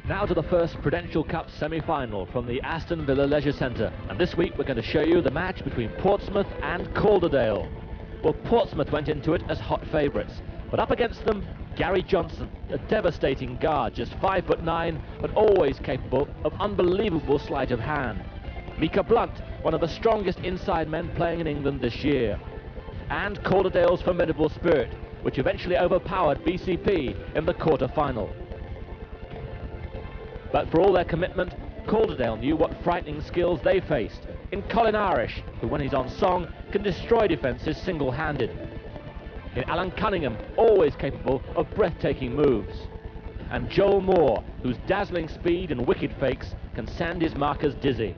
Now to the first Prudential Cup semi-final from the Aston Villa Leisure Centre, and this week we're going to show you the match between Portsmouth and Calderdale. Well, Portsmouth went into it as hot favourites, but up against them, Gary Johnson, a devastating guard, just 5'9", but always capable of unbelievable sleight of hand. Micah Blunt, one of the strongest inside men playing in England this year. And Calderdale's formidable spirit, which eventually overpowered BCP in the quarter-final. But for all their commitment, Calderdale knew what frightening skills they faced in Colin, who when he's on song can destroy defences single-handed. In Alan Cunningham, always capable of breathtaking moves. And Joel Moore, whose dazzling speed and wicked fakes can send his markers dizzy.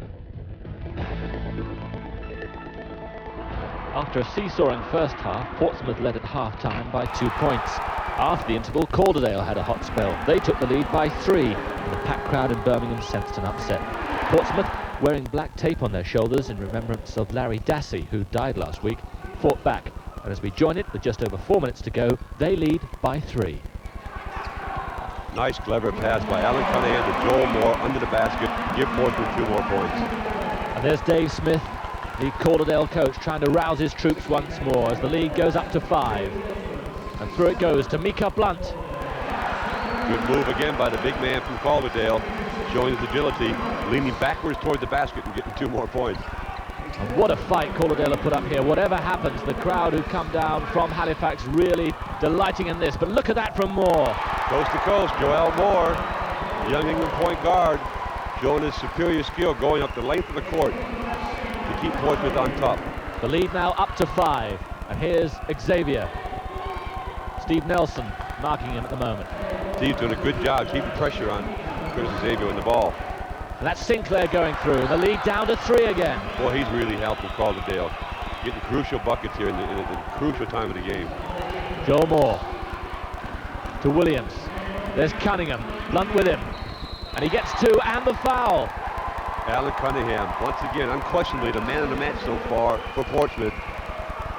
After a seesawing first half, Portsmouth led at half-time by 2 points. After the interval, Calderdale had a hot spell. They took the lead by 3, and the packed crowd in Birmingham sensed an upset. Portsmouth, wearing black tape on their shoulders in remembrance of Larry Dassey, who died last week, fought back. And as we join it with just over 4 minutes to go, they lead by 3. Nice, clever pass by Alan Cunningham to Joel Moore under the basket. Give Portsmouth 2 more points. And there's Dave Smith, the Calderdale coach, trying to rouse his troops once more as the lead goes up to 5. And through it goes to Micah Blunt. Good move again by the big man from Calderdale, showing his agility, leaning backwards toward the basket and getting 2 more points. And what a fight Calderdale have put up here. Whatever happens, the crowd who come down from Halifax really delighting in this. But look at that from Moore. Coast to coast, Joel Moore, the young England point guard, showing his superior skill, going up the length of the court to keep Portsmouth on top. The lead now up to 5. And here's Xavier. Steve Nelson marking him at the moment. Steve's doing a good job keeping pressure on Chris Xavier in the ball. And that's Sinclair going through. The lead down to 3 again. Boy, he's really helping Calderdale, getting crucial buckets here in the crucial time of the game. Joel Moore to Williams. There's Cunningham. Blunt with him. And he gets 2 and the foul. Alan Cunningham, once again, unquestionably the man of the match so far for Portsmouth.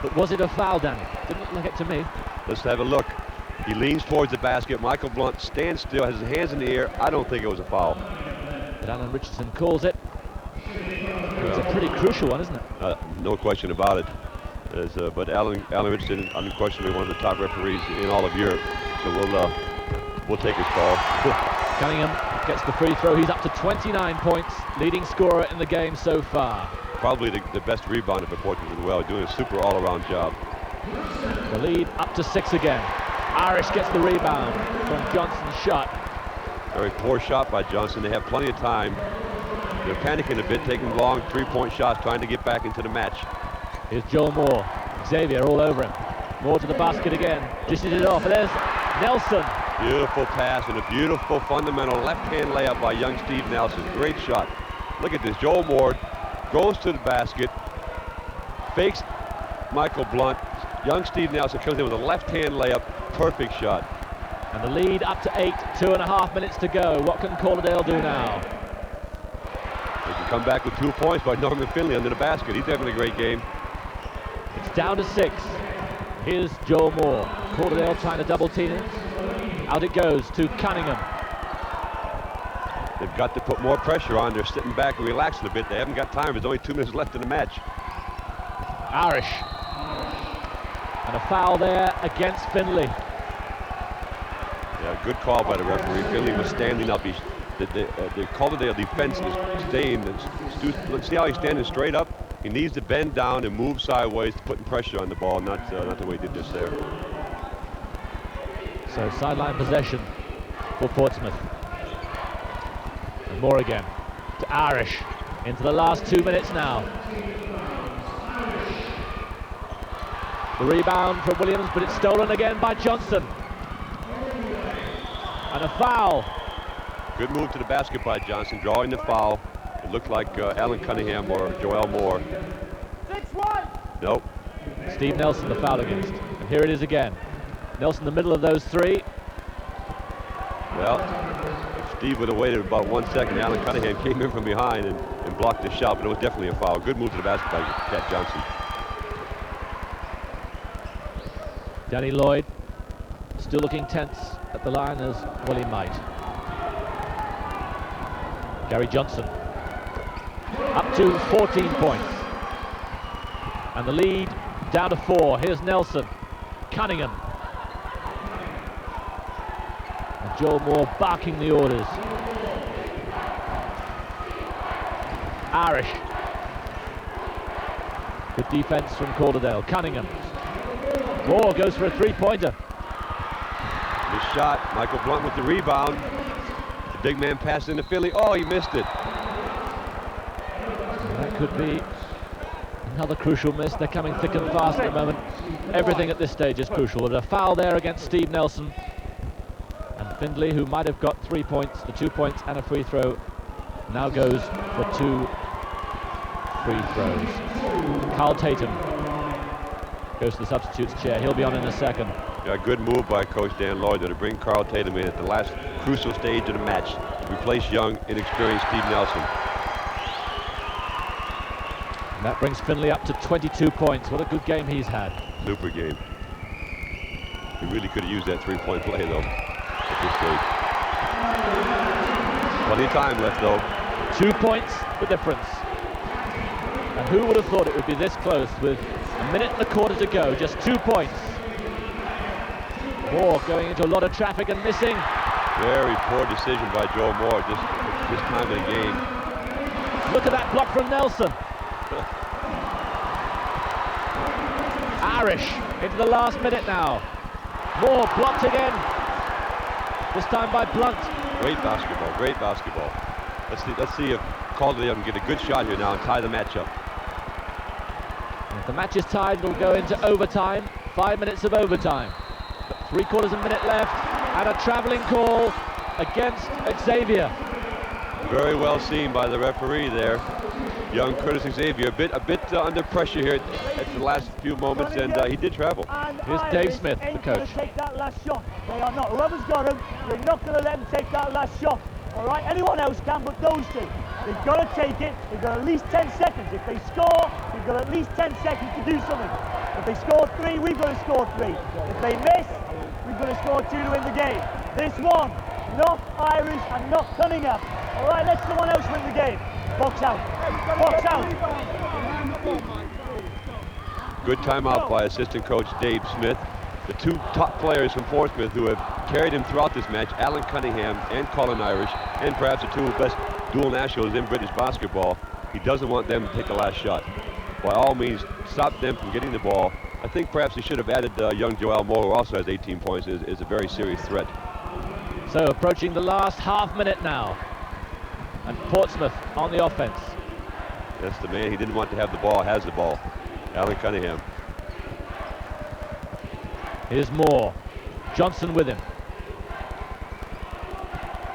But was it a foul, Danny? Didn't look like it to me. Let's have a look. He leans towards the basket. Michael Blunt stands still, has his hands in the air. I don't think it was a foul. But Alan Richardson calls it. It's a pretty crucial one, isn't it? No question about it. But Alan Richardson, unquestionably one of the top referees in all of Europe. So we'll take his call. Cunningham gets the free throw. He's up to 29 points, leading scorer in the game so far. Probably the best rebounder for Portsmouth as well, doing a super all-around job. The lead up to 6 again. Irish gets the rebound from Johnson's shot. Very poor shot by Johnson. They have plenty of time. They're panicking a bit, taking long 3-point shots, trying to get back into the match. Here's Joel Moore. Xavier all over him. Moore to the basket again. Dishes it off. And there's Nelson. Beautiful pass and a beautiful fundamental left-hand layup by young Steve Nelson. Great shot. Look at this. Joel Moore goes to the basket, fakes Michael Blunt. Young Steve Nelson comes in with a left-hand layup. Perfect shot. And the lead up to 8, 2.5 minutes to go. What can Calderdale do now? They can come back with 2 points by Norman Finley under the basket. He's having a great game. It's down to 6. Here's Joel Moore. Calderdale trying to double team it. Out it goes to Cunningham. They've got to put more pressure on. They're sitting back and relaxing a bit. They haven't got time. There's only 2 minutes left in the match. Irish. And a foul there against Finley. Yeah, good call by the referee. Finley was standing up. The Calderdale defense is staying. Let's see how he's standing straight up. He needs to bend down and move sideways, putting pressure on the ball, not the way he did this there. So sideline possession for Portsmouth. And more again to Irish into the last 2 minutes now. The rebound from Williams, but it's stolen again by Johnson. And a foul. Good move to the basket by Johnson, drawing the foul. It looked like Alan Cunningham or Joel Moore. 6-1. Nope. Steve Nelson the foul against. And here it is again. Nelson in the middle of those 3. Well, Steve would have waited about 1 second. Alan Cunningham came in from behind and blocked the shot, but it was definitely a foul. Good move to the basket by Cat Johnson. Danny Lloyd still looking tense at the line as well he might. Gary Johnson up to 14 points. And the lead down to 4. Here's Nelson. Cunningham. And Joel Moore barking the orders. Irish. Good defense from Calderdale. Cunningham. Moore goes for a three-pointer. Good shot. Michael Blunt with the rebound. The big man passed into Finley. Oh, he missed it. That could be another crucial miss. They're coming thick and fast at the moment. Everything at this stage is crucial. There's a foul there against Steve Nelson. And Findlay, who might have got 3 points, the 2 points and a free throw, now goes for 2 free throws. Carl Tatum goes to the substitutes chair. He'll be on in a second. Yeah, a good move by Coach Dan Lloyd to bring Carl Tatum in at the last crucial stage of the match to replace young, inexperienced Steve Nelson. And that brings Finlay up to 22 points. What a good game he's had. Super game. He really could have used that three-point play, though, at this stage. Plenty of time left, though. 2 points, the difference. And who would have thought it would be this close with a minute and a quarter to go, just 2 points. Moore going into a lot of traffic and missing. Very poor decision by Joel Moore this time of the game. Look at that block from Nelson. Irish into the last minute now. Moore blocked again. This time by Blunt. Great basketball, great basketball. Let's see if Calderdale can get a good shot here now and tie the match up. If the match is tied, it'll go into overtime. 5 minutes of overtime. But 3/4 of a minute left, and a travelling call against Xavier. Very well seen by the referee there. Young Curtis Xavier, a bit under pressure here at the last few moments, and he did travel. Here's Dave Smith, the coach. Take that last shot. They are not. Whoever's got him, you're not going to let him take that last shot. All right, anyone else can, but those two. They've got to take it. They've got at least 10 seconds. If they score, they've got at least 10 seconds to do something. If they score 3, we've got to score 3. If they miss, we've got to score 2 to win the game. This one, not Irish and not Cunningham. All right, let someone else win the game. Box out. Box out. Good timeout by assistant coach Dave Smith. The 2 top players from Portsmouth who have carried him throughout this match, Alan Cunningham and Colin Irish, and perhaps the 2 best dual nationals in British basketball. He doesn't want them to take the last shot. By all means, stop them from getting the ball. I think perhaps he should have added young Joel Moore, who also has 18 points, is a very serious threat. So approaching the last half minute now. And Portsmouth on the offense. That's the man he didn't want to have the ball, has the ball. Alan Cunningham. Here's Moore. Johnson with him.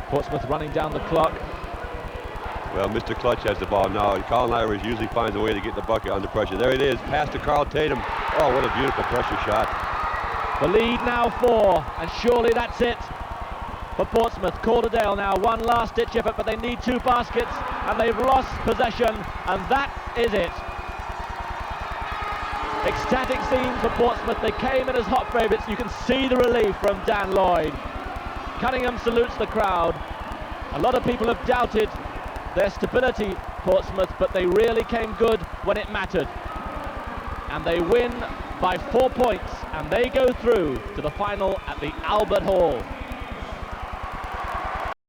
Portsmouth running down the clock. Well, Mr. Clutch has the ball now. Colin Irish usually finds a way to get the bucket under pressure. There it is. Pass to Carl Tatum. Oh, what a beautiful pressure shot. The lead now 4, and surely that's it for Portsmouth. Calderdale now, one last-ditch effort, but they need 2 baskets, and they've lost possession, and that is it. Ecstatic scene for Portsmouth. They came in as hot favourites. You can see the relief from Dan Lloyd. Cunningham salutes the crowd. A lot of people have doubted their stability, Portsmouth, but they really came good when it mattered. And they win by 4 points, and they go through to the final at the Albert Hall.